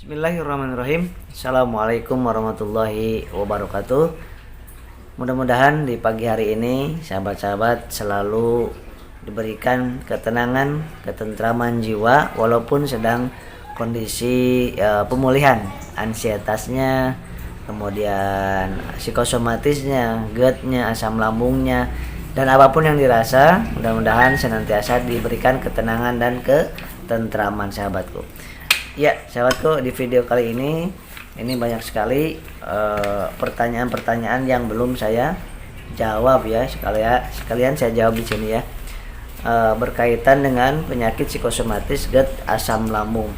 Bismillahirrahmanirrahim. Assalamualaikum warahmatullahi wabarakatuh. Mudah-mudahan di pagi hari ini sahabat-sahabat selalu diberikan ketenangan, ketentraman jiwa walaupun sedang kondisi pemulihan ansietasnya, kemudian psikosomatisnya, GERD-nya, asam lambungnya, dan apapun yang dirasa, mudah-mudahan senantiasa diberikan ketenangan dan ketentraman sahabatku. Ya, sahabatku, di video kali ini banyak sekali pertanyaan-pertanyaan yang belum saya jawab ya. Sekalian saya jawab di sini ya. Berkaitan dengan penyakit psikosomatis GERD asam lambung.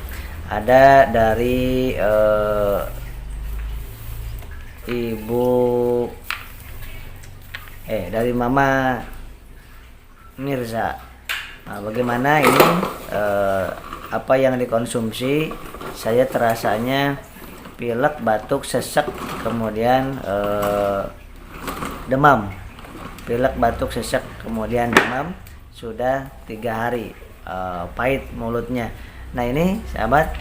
Ada dari dari Mama Mirza. Nah, bagaimana ini apa yang dikonsumsi? Saya terasanya pilek, batuk, sesek, kemudian demam. Pilek, batuk, sesek, kemudian demam sudah 3 hari. Pahit mulutnya. Nah, ini sahabat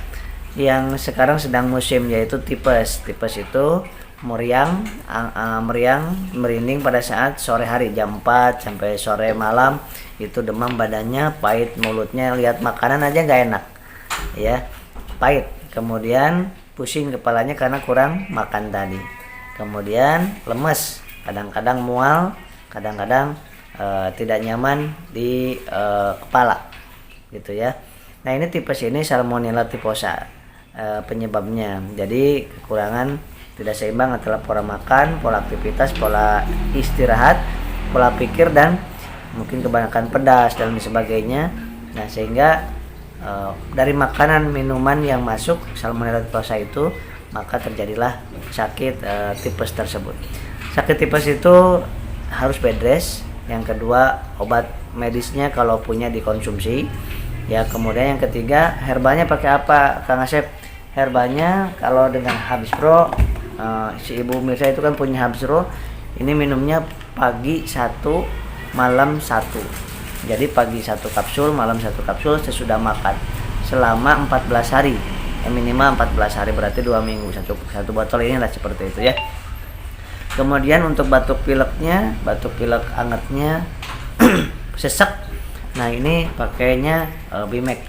yang sekarang sedang musim, yaitu tipes. Tipes itu meriang, merinding pada saat sore hari jam 4 sampai sore malam. Itu demam badannya, pahit mulutnya, lihat makanan aja nggak enak ya, pahit. Kemudian pusing kepalanya karena kurang makan tadi. Kemudian lemes, kadang-kadang mual, kadang-kadang tidak nyaman di kepala gitu ya. Nah, ini tipes ini Salmonella typhosa penyebabnya. Jadi kekurangan tidak seimbang antara pola makan, pola aktivitas, pola istirahat, pola pikir, dan mungkin kebanyakan pedas dan sebagainya. Nah, sehingga dari makanan minuman yang masuk Salmonella typhosa itu, maka terjadilah sakit tipes tersebut. Sakit tipes itu harus bed rest. Yang kedua, obat medisnya kalau punya dikonsumsi ya. Kemudian yang ketiga, herbanya pakai apa Kang Asep? Herbanya kalau dengan Habis Pro, si Ibu Mirza itu kan punya Habis Pro. Ini minumnya pagi 1, malam 1. Jadi pagi 1 kapsul, malam 1 kapsul sesudah makan selama 14 hari. Minimal 14 hari, berarti 2 minggu. Satu botol ini lah seperti itu ya. Kemudian untuk batuk pileknya, batuk pilek angetnya, sesek. Nah, ini pakainya Bimek.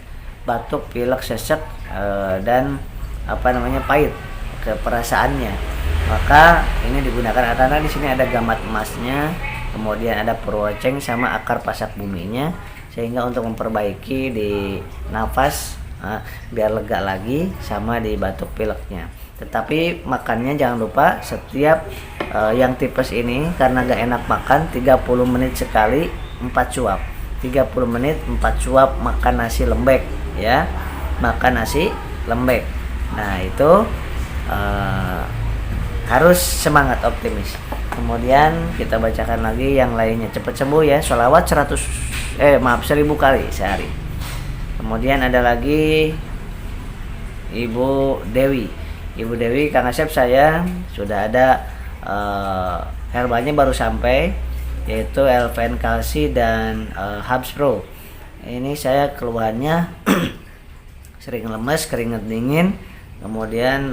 Batuk pilek sesek dan pahit keperasaannya. Maka ini digunakan karena di sini ada gamat emasnya. Kemudian ada purwoceng sama akar pasak buminya, sehingga untuk memperbaiki di nafas biar lega lagi, sama di batuk pileknya. Tetapi makannya jangan lupa setiap yang tipes ini, karena gak enak makan, 30 menit sekali 4 suap. 30 menit 4 suap makan nasi lembek ya. Makan nasi lembek. Nah, itu harus semangat, optimis. Kemudian kita bacakan lagi yang lainnya, cepat sembuh ya. Sholawat 1000 kali sehari. Kemudian ada lagi Ibu Dewi, Kang Asep, saya sudah ada herbanya baru sampai, yaitu Elven Kalsi dan Habs Pro. Ini saya keluhannya sering lemes, keringat dingin, kemudian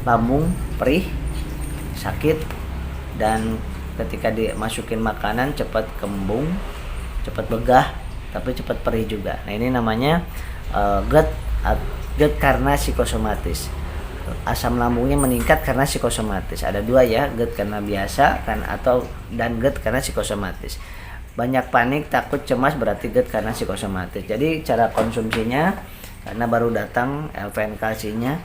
lambung perih, sakit, dan ketika dimasukin makanan cepat kembung, cepat begah, tapi cepat perih juga. Nah, ini namanya GERD karena psikosomatis. Asam lambungnya meningkat karena psikosomatis. Ada 2 ya, GERD karena biasa dan GERD karena psikosomatis. Banyak panik, takut, cemas berarti GERD karena psikosomatis. Jadi cara konsumsinya, karena baru datang LVN kalsinya,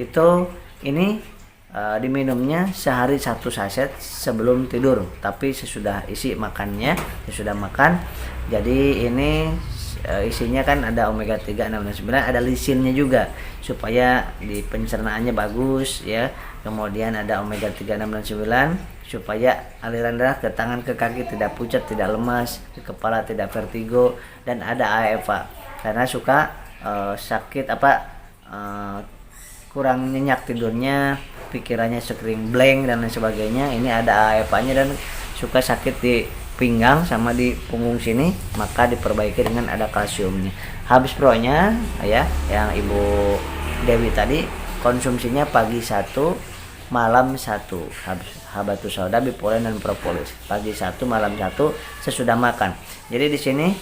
itu ini diminumnya sehari 1 saset sebelum tidur, tapi sesudah isi makannya, sesudah makan. Jadi ini isinya kan ada omega 3, 6, dan 9, ada lisinnya juga supaya di pencernaannya bagus ya. Kemudian ada omega 3, 6, dan 9 supaya aliran darah ke tangan, ke kaki tidak pucat, tidak lemas, ke kepala tidak vertigo, dan ada AFA karena suka sakit kurang nyenyak tidurnya, pikirannya sering blank dan lain sebagainya. Ini ada AFA-nya dan suka sakit di pinggang sama di punggung sini, maka diperbaiki dengan ada kalsiumnya. Habis Pro-nya ya, yang Ibu Dewi tadi konsumsinya pagi 1, malam 1. Habatus sauda, bipolen dan propolis. Pagi 1, malam 1 sesudah makan. Jadi di sini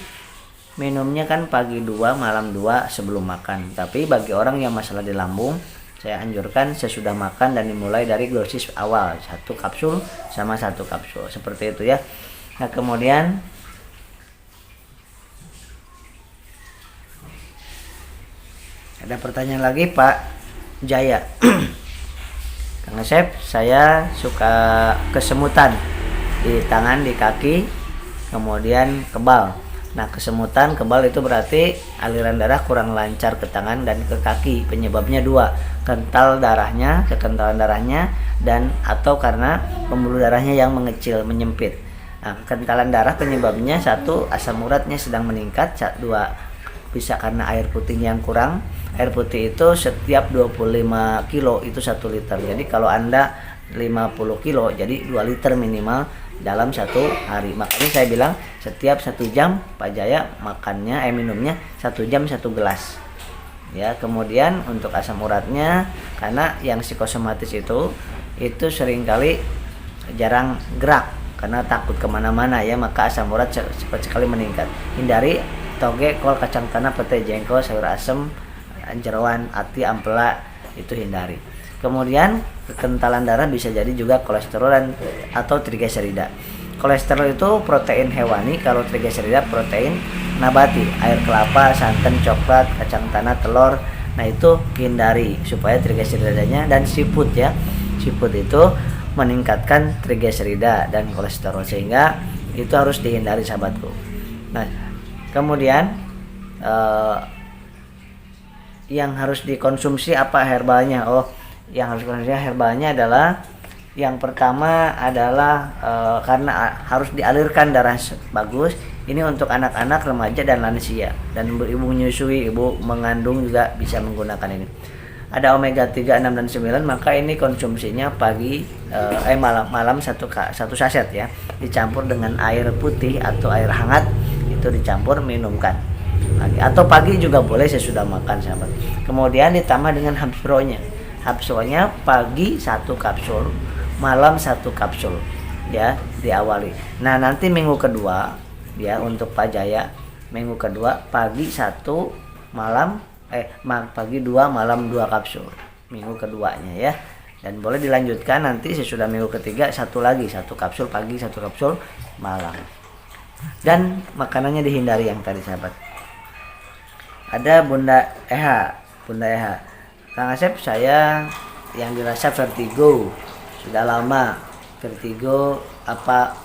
minumnya kan pagi 2, malam 2 sebelum makan. Tapi bagi orang yang masalah di lambung, saya anjurkan sesudah makan dan dimulai dari dosis awal, 1 kapsul sama 1 kapsul. Seperti itu ya. Nah, kemudian ada pertanyaan lagi Pak Jaya. Kang Asep, saya suka kesemutan di tangan, di kaki, kemudian kebal. Nah, kesemutan, kebal itu berarti aliran darah kurang lancar ke tangan dan ke kaki. Penyebabnya 2, kekentalan darahnya, dan atau karena pembuluh darahnya yang mengecil, menyempit. Nah, kekentalan darah penyebabnya 1, asam uratnya sedang meningkat, 2, bisa karena air putih yang kurang. Air putih itu setiap 25 kilo itu 1 liter. Jadi kalau Anda 50 kilo, jadi 2 liter minimal dalam 1 hari. Makanya saya bilang setiap 1 jam Pak Jaya makannya, minumnya 1 jam 1 gelas. Ya, kemudian untuk asam uratnya, karena yang psikosomatis itu seringkali jarang gerak karena takut kemana-mana ya, maka asam urat cepat sekali meningkat. Hindari toge, kol, kacang tanah, pete, jengkol, sayur asem, jeroan, ati, ampela, itu hindari. Kemudian kekentalan darah bisa jadi juga kolesterol atau trigliserida. Kolesterol itu protein hewani, kalau trigliserida protein nabati, air kelapa, santan, coklat, kacang tanah, telur. Nah, itu hindari supaya trigliseridanya, dan siput ya. Siput itu meningkatkan trigliserida dan kolesterol, sehingga itu harus dihindari sahabatku. Nah, kemudian yang harus dikonsumsi apa herbalnya? Yang harus dikonsumsi herbalnya adalah yang pertama adalah karena harus dialirkan darah bagus. Ini untuk anak-anak, remaja dan lansia, dan ibu menyusui, ibu mengandung juga bisa menggunakan ini. Ada omega 3, 6 dan 9, maka ini konsumsinya pagi malam 1 saset ya, dicampur dengan air putih atau air hangat, itu dicampur minumkan. Atau pagi juga boleh sesudah makan sahabat. Kemudian ditambah dengan Habs Pro-nya. Habs Pro-nya pagi 1 kapsul, malam 1 kapsul ya, diawali. Nah, nanti minggu kedua ya, untuk Pak Jaya minggu kedua pagi 1, pagi 2, malam 2 kapsul minggu keduanya ya. Dan boleh dilanjutkan nanti sesudah minggu ketiga 1 lagi, 1 kapsul pagi, 1 kapsul malam. Dan makanannya dihindari yang tadi sahabat. Ada Bunda Eha. Kang Asep, saya yang dirasa vertigo sudah lama. Vertigo apa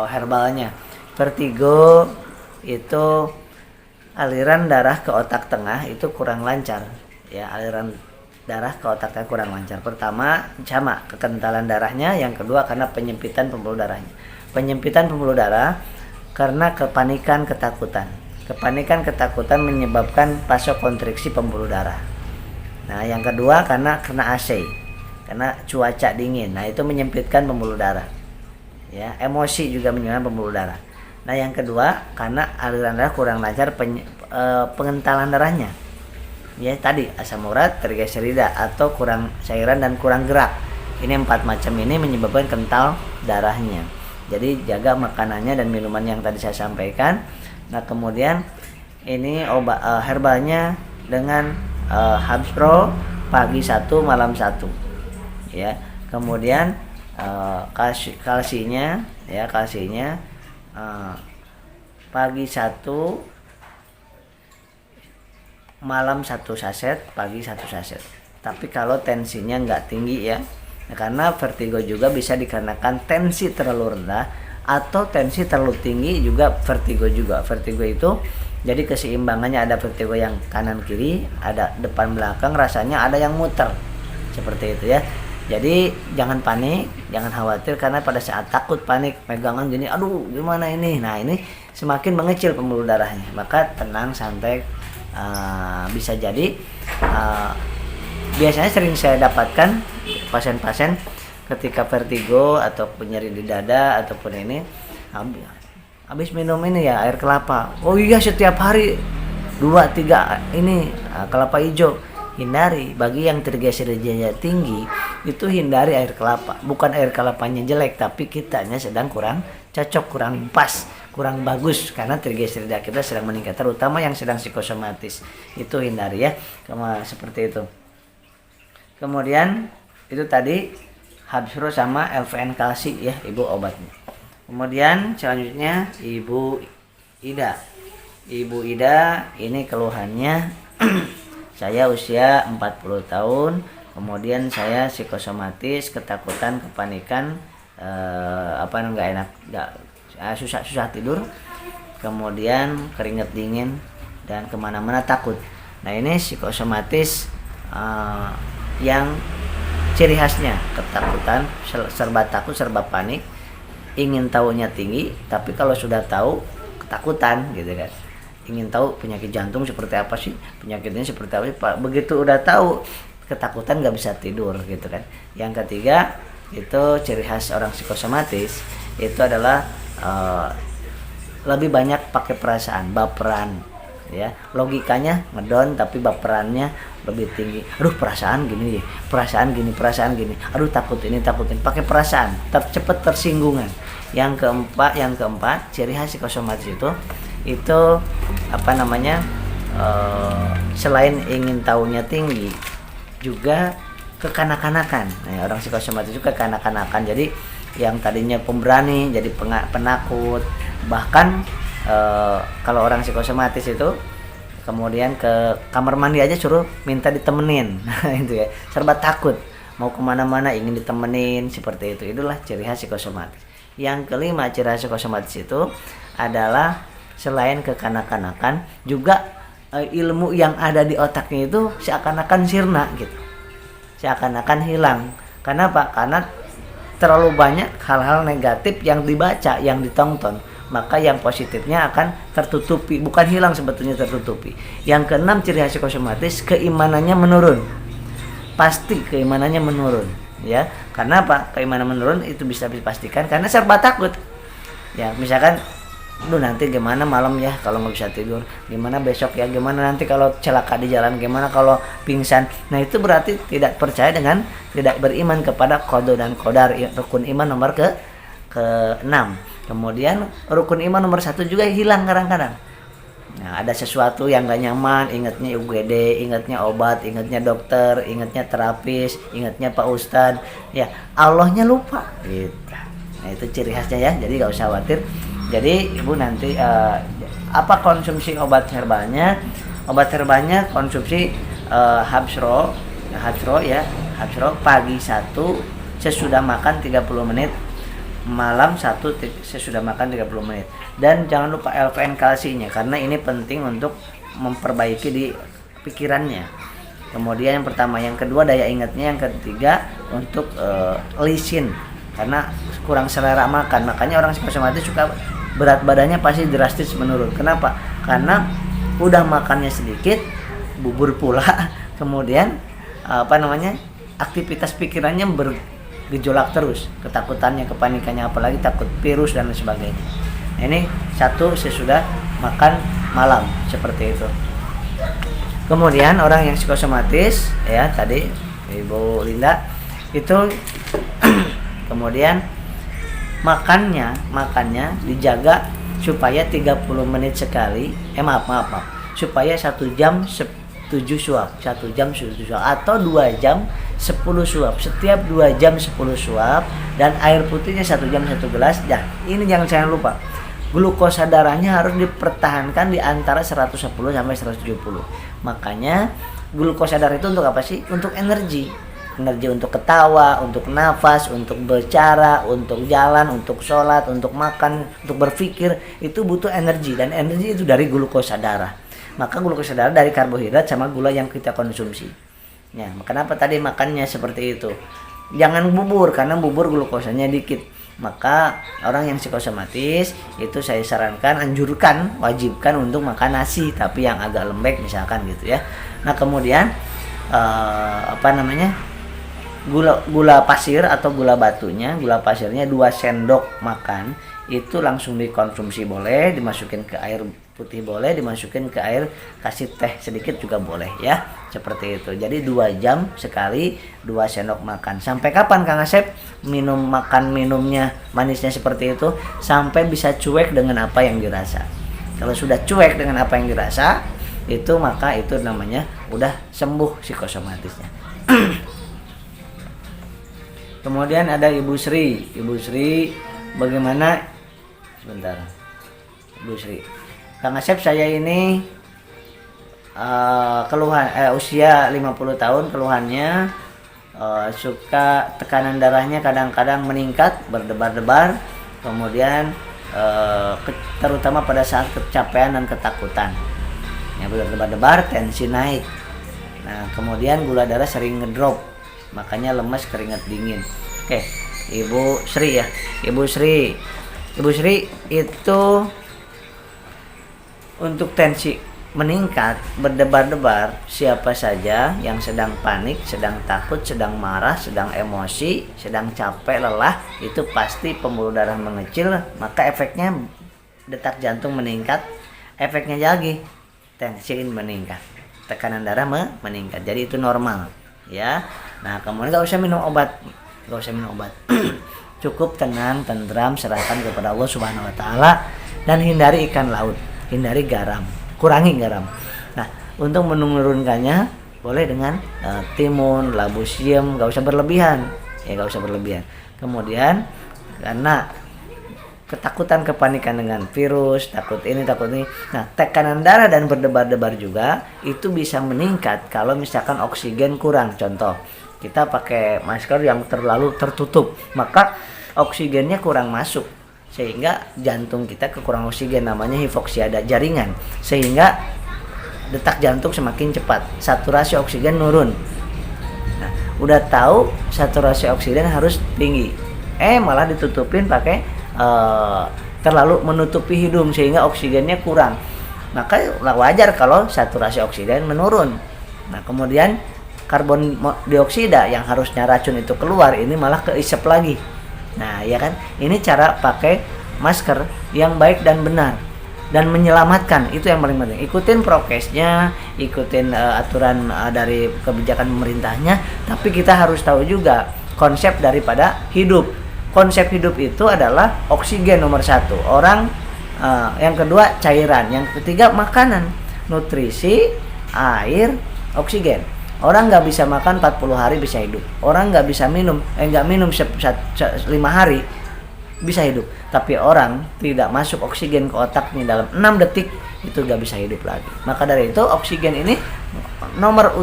herbalnya? Vertigo itu aliran darah ke otak tengah itu kurang lancar ya, aliran darah ke otak tengah kurang lancar. Pertama sama kekentalan darahnya, yang kedua karena penyempitan pembuluh darahnya. Penyempitan pembuluh darah karena kepanikan, ketakutan menyebabkan vasokonstriksi pembuluh darah. Nah, yang kedua karena kena AC, karena cuaca dingin. Nah, itu menyempitkan pembuluh darah. Ya, emosi juga menyebabkan pembuluh darah. Nah, yang kedua karena aliran darah kurang lancar, pengentalan darahnya. Ya, tadi asam urat, trigliserida, atau kurang cairan dan kurang gerak. Ini 4 macam ini menyebabkan kental darahnya. Jadi jaga makanannya dan minuman yang tadi saya sampaikan. Nah, kemudian ini obat herbalnya dengan Habs Pro pagi 1, malam 1 ya. Kemudian kalsinya pagi 1, malam 1 saset, pagi 1 saset. Tapi kalau tensinya nggak tinggi ya, karena vertigo juga bisa dikarenakan tensi terlalu rendah atau tensi terlalu tinggi juga vertigo juga. Vertigo itu jadi keseimbangannya, ada vertigo yang kanan kiri, ada depan belakang, rasanya ada yang muter. Seperti itu ya. Jadi jangan panik, jangan khawatir, karena pada saat takut, panik, pegangan gini, aduh gimana ini. Nah, ini semakin mengecil pembuluh darahnya. Maka tenang, santai. Bisa jadi biasanya sering saya dapatkan pasien-pasien ketika vertigo atau nyeri di dada ataupun ini habis minum ini ya air kelapa. Oh iya, setiap hari 2-3 ini kelapa hijau. Hindari. Bagi yang trigliseridnya tinggi itu hindari air kelapa. Bukan air kelapanya jelek, tapi kitanya sedang kurang cocok, kurang pas, kurang bagus karena trigliserida kita sedang meningkat, terutama yang sedang psikosomatis. Itu hindari ya. Seperti itu. Kemudian itu tadi Habsro sama LVN kalsi ya, ibu obatnya. Kemudian selanjutnya Ibu Ida. Ibu Ida ini keluhannya saya usia 40 tahun, kemudian saya psikosomatis, ketakutan, kepanikan, nggak enak, susah tidur, kemudian keringat dingin dan kemana-mana takut. Nah ini psikosomatis yang ciri khasnya ketakutan, serba takut, serba panik, ingin tahunya tinggi, tapi kalau sudah tahu ketakutan gitu kan. Ingin tahu penyakit jantung seperti apa sih, penyakitnya seperti apa sih, Pak. Begitu udah tahu ketakutan nggak bisa tidur gitu kan. Yang ketiga itu ciri khas orang psikosomatis itu adalah lebih banyak pakai perasaan, baperan ya. Logikanya ngedon tapi baperannya lebih tinggi. Aduh perasaan gini, perasaan gini, aduh takut ini, pakai perasaan, cepat tersinggungan. Yang keempat ciri khas psikosomatis itu selain ingin tahunya tinggi juga kekanak-kanakan. Nah, orang psikosomatis juga kekanak-kanakan. Jadi yang tadinya pemberani jadi penakut. Bahkan kalau orang psikosomatis itu kemudian ke kamar mandi aja suruh minta ditemenin. Nah itu ya, serba takut, mau kemana-mana ingin ditemenin, seperti itu. Itulah ciri khas psikosomatis. Yang kelima ciri khas psikosomatis itu adalah selain kekanak-kanakan juga ilmu yang ada di otaknya itu seakan-akan sirna gitu, seakan-akan hilang. Kenapa? Karena terlalu banyak hal-hal negatif yang dibaca, yang ditonton, maka yang positifnya akan tertutupi, bukan hilang sebetulnya, tertutupi. Yang keenam ciri khas psikosomatis, keimanannya menurun, pasti keimanannya menurun ya. Karena apa? Keimanan menurun itu bisa dipastikan karena serba takut ya. Misalkan nanti gimana malam ya kalau nggak bisa tidur, gimana besok ya, gimana nanti kalau celaka di jalan, gimana kalau pingsan. Nah itu berarti tidak percaya dengan, tidak beriman kepada qada dan qadar, rukun iman nomor ke-6. Kemudian rukun iman nomor 1 juga hilang kadang-kadang. Nah ada sesuatu yang gak nyaman, ingatnya UGD, ingatnya obat, ingatnya dokter, ingatnya terapis, ingatnya Pak Ustadz ya, Allahnya lupa gitu. Nah itu ciri khasnya ya, jadi gak usah khawatir. Jadi ibu nanti apa konsumsi obat herbalnya? Obat herbalnya konsumsi Habsro pagi 1 sesudah makan 30 menit, malam 1 sesudah makan 30 menit. Dan jangan lupa LVN kalsinya karena ini penting untuk memperbaiki di pikirannya. Kemudian yang pertama, yang kedua daya ingatnya, yang ketiga untuk lisin karena kurang selera makan. Makanya orang psikosomatis suka berat badannya pasti drastis menurun. Kenapa? Karena udah makannya sedikit, bubur pula, kemudian aktivitas pikirannya bergejolak terus, ketakutannya, kepanikannya, apalagi takut virus dan lain sebagainya. Nah, ini 1 sesudah makan malam, seperti itu. Kemudian orang yang psikosomatis ya tadi Ibu Linda itu kemudian makannya dijaga supaya 30 menit sekali, supaya 1 jam 7 suap, 1 jam 7 suap atau 2 jam 10 suap, setiap 2 jam 10 suap, dan air putihnya 1 jam 1 gelas. Dah, ini jangan lupa, glukosa darahnya harus dipertahankan di antara 110 sampai 170. Makanya glukosa darah itu untuk apa sih? Untuk energi untuk ketawa, untuk nafas, untuk bicara, untuk jalan, untuk sholat, untuk makan, untuk berpikir, itu butuh energi, dan energi itu dari glukosa darah. Maka glukosa darah dari karbohidrat sama gula yang kita konsumsi ya. Kenapa tadi makannya seperti itu? Jangan bubur, karena bubur glukosanya dikit. Maka orang yang psikosomatis itu saya sarankan, anjurkan, wajibkan untuk makan nasi tapi yang agak lembek misalkan gitu ya. Nah kemudian gula pasir atau gula batunya, gula pasirnya 2 sendok makan itu langsung dikonsumsi boleh, dimasukin ke air putih boleh, dimasukin ke air, kasih teh sedikit juga boleh ya, seperti itu. Jadi 2 jam sekali 2 sendok makan. Sampai kapan Kang Asep minumnya manisnya seperti itu? Sampai bisa cuek dengan apa yang dirasa. Kalau sudah cuek dengan apa yang dirasa, itu maka itu namanya udah sembuh psikosomatisnya. Kemudian ada Ibu Sri. Ibu Sri, bagaimana? Sebentar. Ibu Sri. Kang Asep, saya ini usia 50 tahun, keluhannya suka tekanan darahnya kadang-kadang meningkat, berdebar-debar, kemudian terutama pada saat kecapean dan ketakutan. Ya, berdebar-debar, tensi naik. Nah, kemudian gula darah sering ngedrop, makanya lemas, keringat dingin. Oke, Ibu Sri ya. Ibu Sri itu untuk tensi meningkat, berdebar-debar, siapa saja yang sedang panik, sedang takut, sedang marah, sedang emosi, sedang capek, lelah, itu pasti pembuluh darah mengecil, maka efeknya detak jantung meningkat, efeknya lagi tensi meningkat, tekanan darah meningkat. Jadi itu normal ya. Nah, kemudian gak usah minum obat. Cukup tenang, tentram, serahkan kepada Allah Subhanahu wa taala, dan hindari ikan laut, hindari garam, kurangi garam. Nah, untuk menurunkannya boleh dengan timun, labu siam, gak usah berlebihan. Kemudian karena ketakutan, kepanikan dengan virus, takut ini, takut ini. Nah, tekanan darah dan berdebar-debar juga itu bisa meningkat kalau misalkan oksigen kurang. Contoh, kita pakai masker yang terlalu tertutup, maka oksigennya kurang masuk, sehingga jantung kita kekurangan oksigen, namanya hipoksia jaringan, sehingga detak jantung semakin cepat, saturasi oksigen nurun. Nah, udah tahu saturasi oksigen harus tinggi, malah ditutupin pakai terlalu menutupi hidung sehingga oksigennya kurang, maka wajar kalau saturasi oksigen menurun. Nah, kemudian karbon dioksida yang harusnya racun itu keluar, ini malah keisep lagi. Nah, ya kan, ini cara pakai masker yang baik dan benar dan menyelamatkan, itu yang paling penting. Ikutin prokesnya, ikutin aturan dari kebijakan pemerintahnya, tapi kita harus tahu juga konsep daripada hidup. Konsep hidup itu adalah oksigen nomor 1 orang, yang kedua cairan, yang ketiga makanan, nutrisi, air, oksigen. Orang nggak bisa makan 40 hari bisa hidup. Orang nggak bisa minum, 5 hari bisa hidup. Tapi orang tidak masuk oksigen ke otaknya dalam 6 detik, itu nggak bisa hidup lagi. Maka dari itu oksigen ini nomor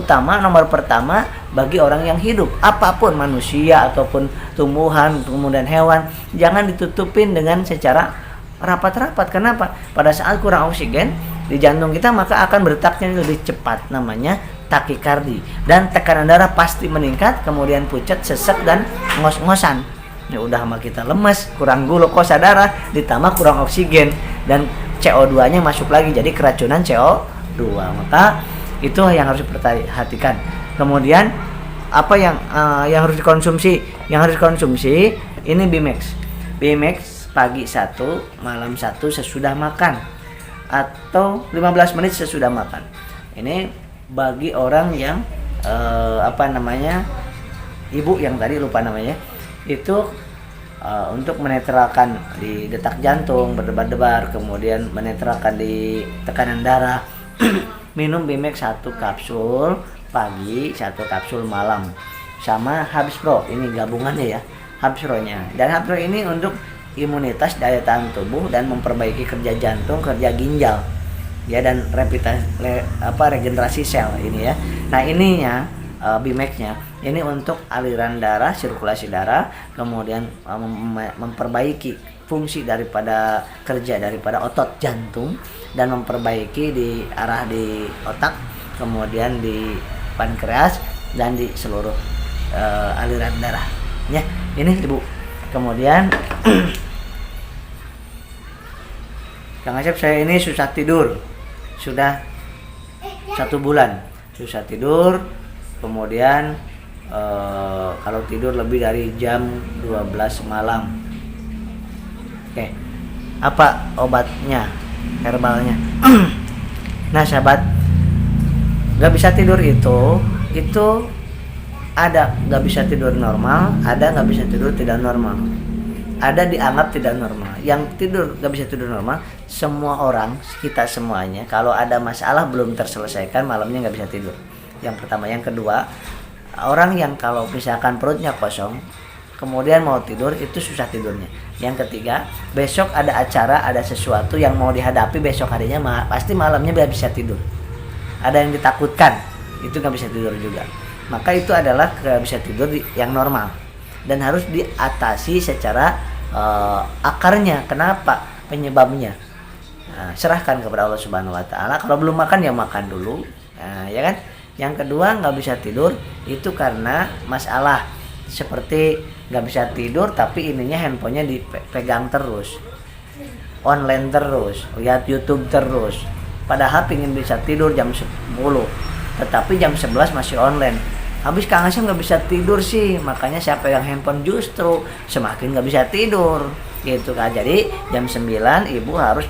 pertama bagi orang yang hidup. Apapun, manusia ataupun tumbuhan, kemudian hewan, jangan ditutupin dengan secara rapat-rapat. Kenapa? Pada saat kurang oksigen di jantung kita, maka akan berdetaknya lebih cepat, namanya takikardi, dan tekanan darah pasti meningkat, kemudian pucat, sesek, dan ngos-ngosan. Ya udah sama kita lemes, kurang glukosa darah, ditambah kurang oksigen, dan CO2-nya masuk lagi, jadi keracunan CO2. Maka itu yang harus diperhatikan. Kemudian apa yang harus dikonsumsi? Yang harus dikonsumsi ini Bimex. Bimex pagi 1, malam 1 sesudah makan, atau 15 menit sesudah makan. Ini bagi orang yang ibu yang tadi lupa namanya, itu untuk menetralkan di detak jantung berdebar-debar, kemudian menetralkan di tekanan darah. Minum Bimex 1 kapsul pagi, 1 kapsul malam, sama Habspro, ini gabungannya ya, Habspro-nya. Dan Habspro ini untuk imunitas, daya tahan tubuh, dan memperbaiki kerja jantung, kerja ginjal ya, dan regenerasi sel ini ya. Nah, ininya Bimex-nya ini untuk aliran darah, sirkulasi darah, kemudian memperbaiki fungsi daripada kerja daripada otot jantung, dan memperbaiki di arah di otak, kemudian di pankreas, dan di seluruh aliran darah ya. Ini Ibu. Kemudian Kang Asep, saya ini susah tidur sudah 1 bulan, susah tidur, kemudian kalau tidur lebih dari jam 12 malam. Oke, apa obatnya? herbalnya. Nah sahabat, nggak bisa tidur itu ada nggak bisa tidur normal, ada nggak bisa tidur tidak normal, ada dianggap tidak normal. Yang tidur nggak bisa tidur normal, semua orang, kita semuanya, kalau ada masalah belum terselesaikan malamnya nggak bisa tidur. Yang pertama. Yang kedua, orang yang kalau misalkan perutnya kosong kemudian mau tidur itu susah tidurnya. Yang ketiga, besok ada acara, ada sesuatu yang mau dihadapi besok harinya, pasti malamnya bisa tidur. Ada yang ditakutkan, itu nggak bisa tidur juga. Maka itu adalah nggak bisa tidur yang normal dan harus diatasi secara akarnya. Kenapa? Penyebabnya. Nah, serahkan kepada Allah Subhanahu Wa Taala. Kalau belum makan ya makan dulu, nah, ya kan. Yang kedua, nggak bisa tidur itu karena masalah seperti nggak bisa tidur tapi ininya handphonenya dipegang terus, online terus, lihat YouTube terus. Padahal pingin bisa tidur jam 10, tetapi jam 11 masih online. Habis Kang Hasyim nggak bisa tidur sih, makanya saya pegang handphone justru semakin nggak bisa tidur gitu kan. Jadi jam 9 ibu harus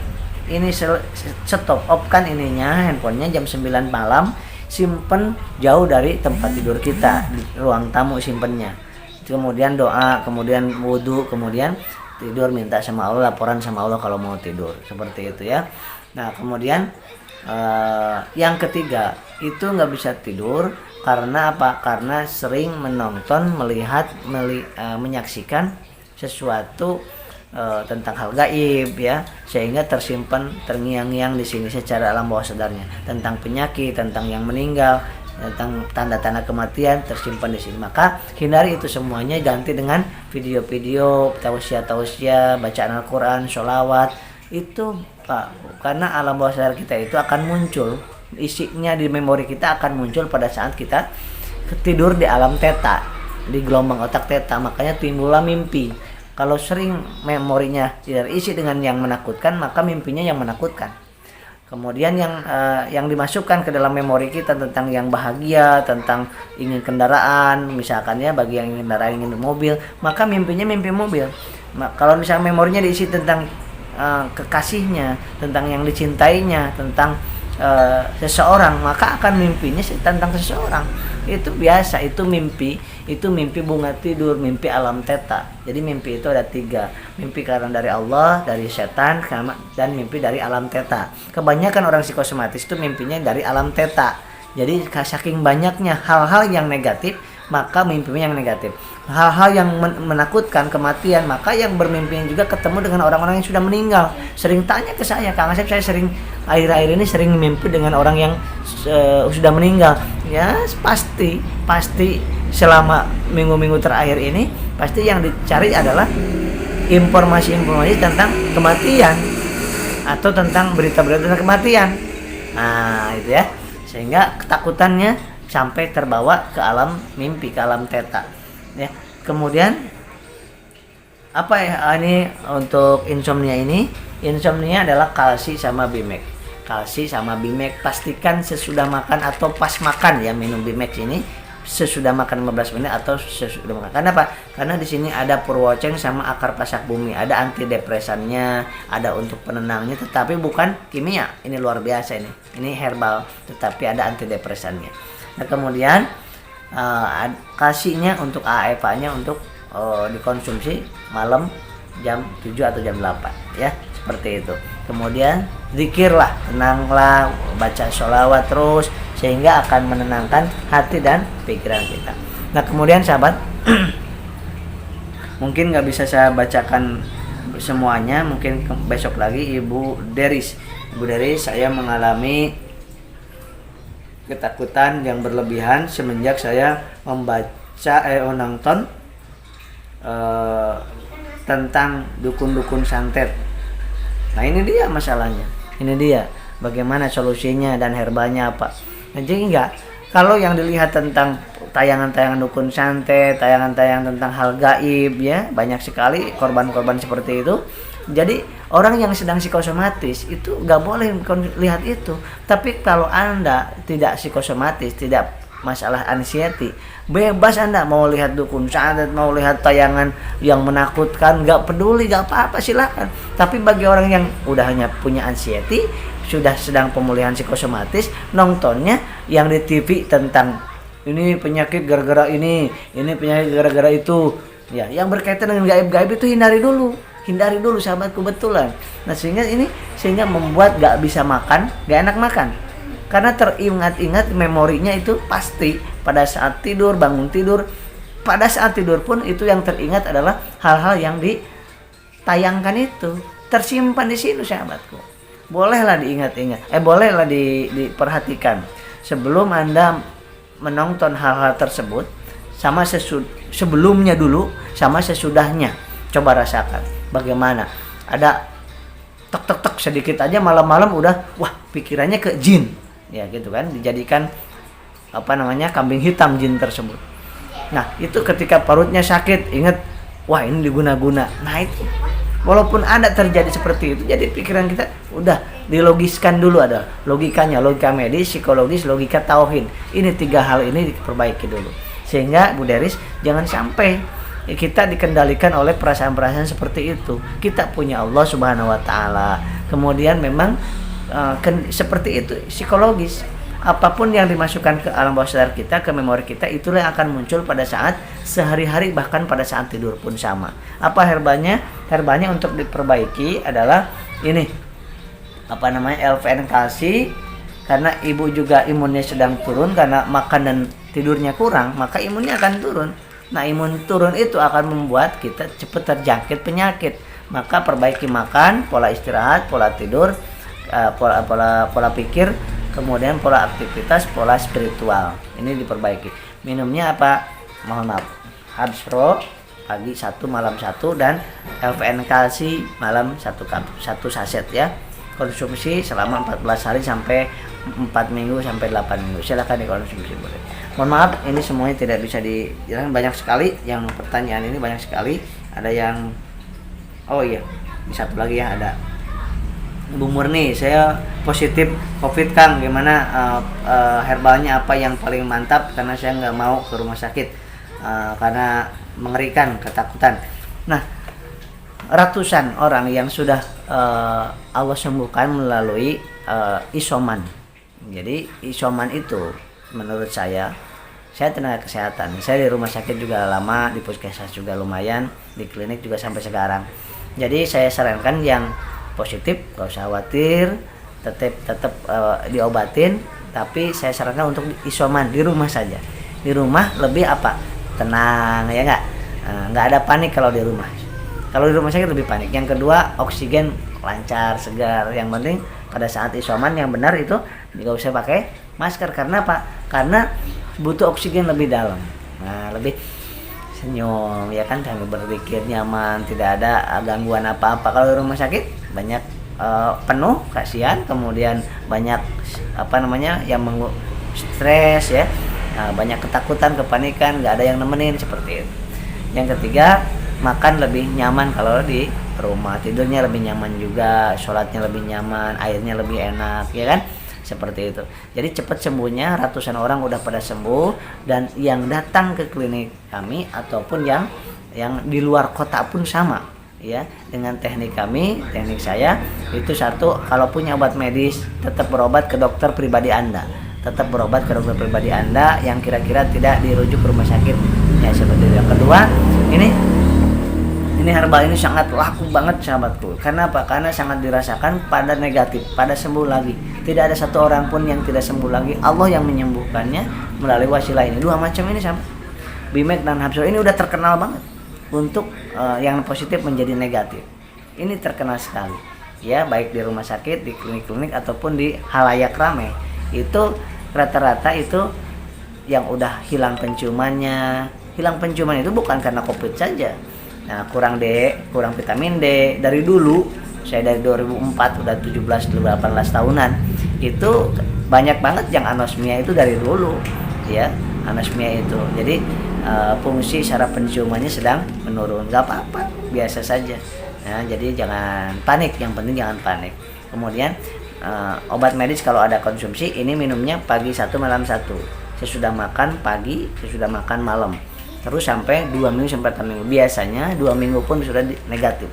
ini stop off kan ininya, handphonenya jam 9 malam, simpen jauh dari tempat tidur kita, di ruang tamu simpennya. Kemudian doa, kemudian wudhu, kemudian tidur, minta sama Allah, laporan sama Allah kalau mau tidur, seperti itu ya. Nah kemudian yang ketiga itu nggak bisa tidur karena apa? Karena sering menonton, melihat, menyaksikan sesuatu tentang hal gaib ya, sehingga tersimpan terngiang-ngiang di sini secara alam bawah sadarnya, tentang penyakit, tentang yang meninggal, tentang tanda-tanda kematian tersimpan di sini. Maka hindari itu semuanya, ganti dengan video-video tausiah, bacaan Al-Quran, sholawat itu Pak, karena alam bawah sadar kita itu akan muncul, isinya di memori kita akan muncul pada saat kita tidur di alam teta, di gelombang otak teta. Makanya timbullah mimpi. Kalau sering memorinya tidak isi dengan yang menakutkan, maka mimpinya yang menakutkan. Kemudian yang dimasukkan ke dalam memori kita tentang yang bahagia, tentang ingin kendaraan, misalkan ya bagi yang ingin kendaraan, ingin mobil, maka mimpinya mimpi mobil. Kalau misalnya memorinya diisi tentang kekasihnya, tentang yang dicintainya, tentang seseorang, maka akan mimpinya tentang seseorang. Itu biasa, itu mimpi bunga tidur, mimpi alam teta. Jadi mimpi itu ada 3, mimpi karena dari Allah, dari setan, dan mimpi dari alam teta. Kebanyakan orang psikosomatis itu mimpinya dari alam teta. Jadi saking banyaknya hal-hal yang negatif, maka mimpinya yang negatif. Hal-hal yang menakutkan, kematian, maka yang bermimpi juga ketemu dengan orang-orang yang sudah meninggal. Sering tanya ke saya, Kang Asep, saya sering akhir-akhir ini sering mimpi dengan orang yang sudah meninggal. Ya pasti selama minggu-minggu terakhir ini pasti yang dicari adalah informasi-informasi tentang kematian atau tentang berita-berita tentang kematian. Nah itu ya, sehingga ketakutannya sampai terbawa ke alam mimpi, ke alam teta ya. Kemudian apa ya, ini untuk insomnia adalah kalsi sama bimek. Kalsi sama bimek pastikan sesudah makan atau pas makan ya, minum bimek ini sesudah makan 15 menit atau sesudah makan. Kenapa? Karena di sini ada purwoceng sama akar pasak bumi, ada antidepresannya, ada untuk penenangnya, tetapi bukan kimia. Ini luar biasa ini herbal, tetapi ada antidepresannya. Nah kemudian kasihnya untuk AEPA-nya untuk dikonsumsi malam jam 7 atau jam 8 ya, seperti itu. Kemudian zikirlah, tenanglah, baca sholawat terus, sehingga akan menenangkan hati dan pikiran kita. Nah kemudian sahabat, mungkin nggak bisa saya bacakan semuanya, mungkin besok lagi. Ibu Deris, saya mengalami ketakutan yang berlebihan semenjak saya menonton tentang dukun-dukun santet. Nah ini dia masalahnya, ini dia bagaimana solusinya dan herbalnya apa. Nah, jadi enggak, kalau yang dilihat tentang tayangan-tayangan dukun santet, tayangan-tayangan tentang hal gaib ya, banyak sekali korban-korban seperti itu. Jadi orang yang sedang psikosomatis itu nggak boleh lihat itu. Tapi kalau Anda tidak psikosomatis, tidak masalah anxiety, bebas Anda mau lihat dukun syahadat, mau lihat tayangan yang menakutkan, nggak peduli, nggak apa-apa, silakan. Tapi bagi orang yang udah hanya punya anxiety, sudah sedang pemulihan psikosomatis, nontonnya yang di TV tentang ini penyakit gara-gara ini penyakit gara-gara itu, ya yang berkaitan dengan gaib-gaib itu hindari dulu sahabatku, betulan. Nah sehingga membuat gak bisa makan, gak enak makan, karena teringat-ingat memorinya itu pasti pada saat tidur, bangun tidur, pada saat tidur pun itu yang teringat adalah hal-hal yang ditayangkan itu tersimpan di sini sahabatku. Bolehlah diingat-ingat, bolehlah diperhatikan sebelum Anda menonton hal-hal tersebut, sama sebelumnya dulu sama sesudahnya. Coba rasakan bagaimana ada tek sedikit aja malam-malam udah wah pikirannya ke jin, ya gitu kan, dijadikan kambing hitam jin tersebut. Nah itu ketika perutnya sakit, ingat wah ini diguna-guna. Nah itu walaupun ada terjadi seperti itu, jadi pikiran kita udah dilogiskan dulu, ada logikanya, logika medis, psikologis, logika tauhid. Ini 3 hal ini diperbaiki dulu, sehingga Bu Deris jangan sampai kita dikendalikan oleh perasaan-perasaan seperti itu. Kita punya Allah Subhanahu wa taala. Kemudian memang seperti itu psikologis. Apapun yang dimasukkan ke alam bawah sadar kita, ke memori kita, itulah yang akan muncul pada saat sehari-hari, bahkan pada saat tidur pun sama. Apa herbanya? Herbanya untuk diperbaiki adalah ini, LVN kalsi. Karena ibu juga imunnya sedang turun karena makan dan tidurnya kurang, maka imunnya akan turun. Nah imun turun itu akan membuat kita cepat terjangkit penyakit. Maka perbaiki makan, pola istirahat, pola tidur, pola pikir, kemudian pola aktivitas, pola spiritual. Ini diperbaiki. Minumnya apa? Mohon maaf, Herbs Pro pagi 1, malam 1, dan LVN kalsi malam 1 saset ya. Konsumsi selama 14 hari sampai 4 minggu sampai 8 minggu. Silakan dikonsumsi boleh. Mohon maaf, ini semuanya tidak bisa dijelaskan, banyak sekali yang pertanyaan ini, banyak sekali. Ada yang satu lagi ya, ada Bu Murni, saya positif COVID Kang, gimana herbalnya apa yang paling mantap, karena saya nggak mau ke rumah sakit karena mengerikan, ketakutan. Nah ratusan orang yang sudah Allah sembuhkan melalui isoman. Jadi isoman itu menurut saya tenaga kesehatan. Saya di rumah sakit juga lama, di puskesmas juga lumayan, di klinik juga sampai sekarang. Jadi saya sarankan yang positif gak usah khawatir, tetap diobatin, tapi saya sarankan untuk isoman di rumah saja. Di rumah lebih tenang ya, nggak ada panik kalau di rumah. Kalau di rumah sakit lebih panik. Yang kedua, oksigen lancar, segar. Yang penting pada saat isoman yang benar itu nggak usah pakai masker. Karena apa? Karena butuh oksigen lebih dalam. Nah, lebih senyum ya kan, kami berpikir nyaman, tidak ada gangguan apa-apa. Kalau di rumah sakit banyak penuh, kasihan, kemudian banyak yang stres ya. Nah, banyak ketakutan, kepanikan, nggak ada yang nemenin, seperti itu. Yang ketiga, makan lebih nyaman kalau di rumah, tidurnya lebih nyaman juga, sholatnya lebih nyaman, airnya lebih enak ya kan, seperti itu. Jadi cepat sembuhnya, ratusan orang udah pada sembuh, dan yang datang ke klinik kami ataupun yang di luar kota pun sama ya, dengan teknik kami, teknik saya itu satu, kalau punya obat medis tetap berobat ke dokter pribadi Anda. Tetap berobat ke dokter pribadi Anda yang kira-kira tidak dirujuk ke rumah sakit ya, seperti itu. Yang kedua, ini herbal ini sangat laku banget sahabatku. Karena apa? Karena sangat dirasakan pada negatif, pada sembuh lagi. Tidak ada satu orang pun yang tidak sembuh lagi. Allah yang menyembuhkannya melalui wasilah ini. 2 macam ini sama. Bimek dan Herbs Pro ini udah terkenal banget untuk yang positif menjadi negatif. Ini terkenal sekali. Ya, baik di rumah sakit, di klinik-klinik ataupun di halayak ramai. Itu rata-rata itu yang udah hilang penciumannya. Hilang penciuman itu bukan karena COVID saja. Nah, kurang vitamin D dari dulu. Saya dari 2004 udah 17-18 tahunan. Itu banyak banget yang anosmia itu dari dulu ya, anosmia itu. Jadi fungsi saraf penciumannya sedang menurun. Gak apa-apa, biasa saja. Nah, jadi jangan panik, yang penting jangan panik. Kemudian obat medis kalau ada konsumsi, ini minumnya pagi 1, malam 1. sesudah makan pagi, sesudah makan malam, terus sampai 2 minggu sampai 4 minggu. Biasanya 2 minggu pun sudah negatif,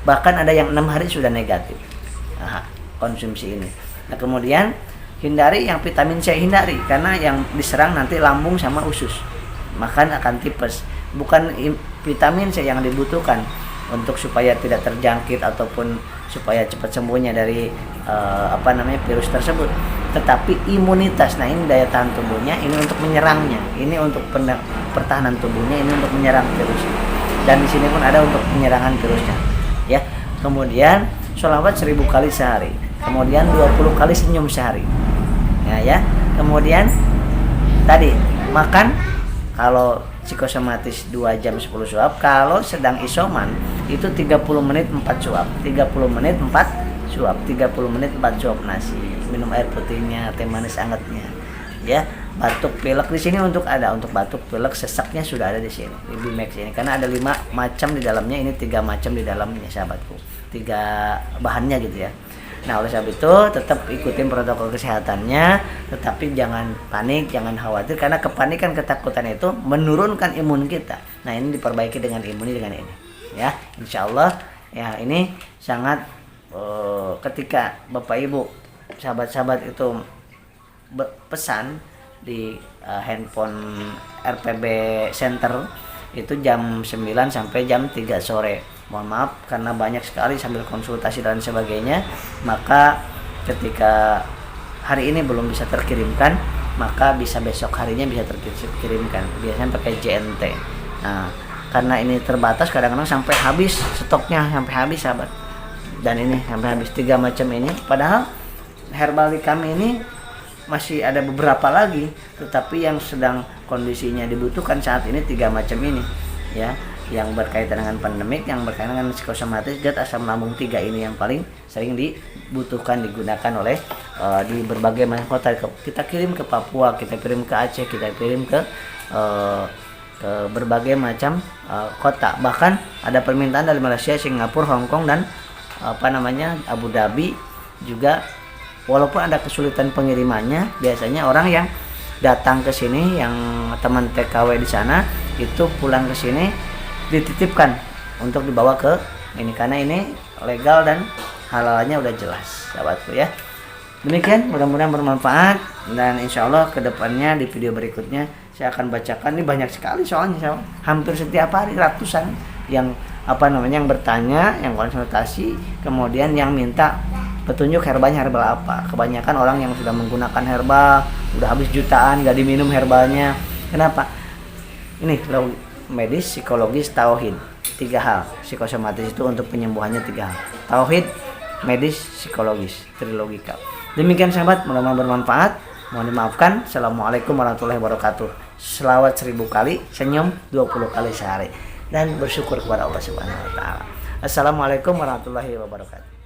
bahkan ada yang 6 hari sudah negatif konsumsi ini. Nah kemudian hindari yang vitamin C, hindari, karena yang diserang nanti lambung sama usus, makan akan tipes. Bukan vitamin C yang dibutuhkan untuk supaya tidak terjangkit ataupun supaya cepat sembuhnya dari virus tersebut, tetapi imunitas. Nah ini daya tahan tubuhnya, ini untuk menyerangnya, ini untuk pertahanan tubuhnya, ini untuk menyerang virus. Dan di sini pun ada untuk penyerangan virusnya, ya. Kemudian sholawat 1000 kali sehari, kemudian 20 kali senyum sehari, ya. Kemudian tadi makan, kalau psikosomatis 2 jam 10 suap, kalau sedang isoman itu 30 menit 4 suap, 30 menit 4 suap, 30 menit 4 suap nasi, minum air putihnya, teh manis hangatnya, ya. Batuk pilek di sini untuk batuk pilek sesaknya sudah ada di sini di Bimax ini, karena ada 5 macam di dalamnya, ini 3 macam di dalamnya sahabatku, 3 bahannya gitu ya. Nah oleh sebab itu tetap ikutin protokol kesehatannya, tetapi jangan panik, jangan khawatir, karena kepanikan, ketakutan itu menurunkan imun kita. Nah ini diperbaiki dengan imun dengan ini, ya. Insya Allah ya, ini sangat ketika Bapak Ibu sahabat-sahabat itu pesan di handphone RPB Center itu jam 9 sampai jam 3 sore. Mohon maaf karena banyak sekali sambil konsultasi dan sebagainya, maka ketika hari ini belum bisa terkirimkan, maka bisa besok harinya bisa terkirimkan, biasanya pakai JNT. Nah karena ini terbatas, kadang-kadang sampai habis stoknya, sampai habis sahabat. Dan ini sampai habis 3 macam ini, padahal herbal di kami ini masih ada beberapa lagi, tetapi yang sedang kondisinya dibutuhkan saat ini 3 macam ini, ya, yang berkaitan dengan pandemik, yang berkaitan dengan psikosomatis, zat asam lambung 3 ini yang paling sering dibutuhkan, digunakan oleh di berbagai macam kota. Kita kirim ke Papua, kita kirim ke Aceh, kita kirim ke berbagai macam kota. Bahkan ada permintaan dari Malaysia, Singapura, Hong Kong, dan Abu Dhabi juga. Walaupun ada kesulitan pengirimannya, biasanya orang yang datang ke sini, yang teman TKW di sana itu pulang ke sini dititipkan untuk dibawa ke ini, karena ini legal dan halalnya udah jelas sahabatku ya. Demikian, mudah-mudahan bermanfaat, dan insya Allah kedepannya di video berikutnya saya akan bacakan. Ini banyak sekali soalnya, hampir setiap hari ratusan yang yang bertanya, yang konsultasi, kemudian yang minta petunjuk herbalnya herbal apa. Kebanyakan orang yang sudah menggunakan herbal udah habis jutaan gak diminum herbalnya. Kenapa? Ini medis, psikologis, tauhid, 3 hal. Psikosomatis itu untuk penyembuhannya 3 hal. Tauhid, medis, psikologis, trilogika. Demikian sahabat, mudah-mudahan bermanfaat. Mohon dimaafkan. Assalamualaikum warahmatullahi wabarakatuh. Selawat 1000 kali, senyum 20 kali sehari, dan bersyukur kepada Allah Subhanahu wa taala. Assalamualaikum warahmatullahi wabarakatuh.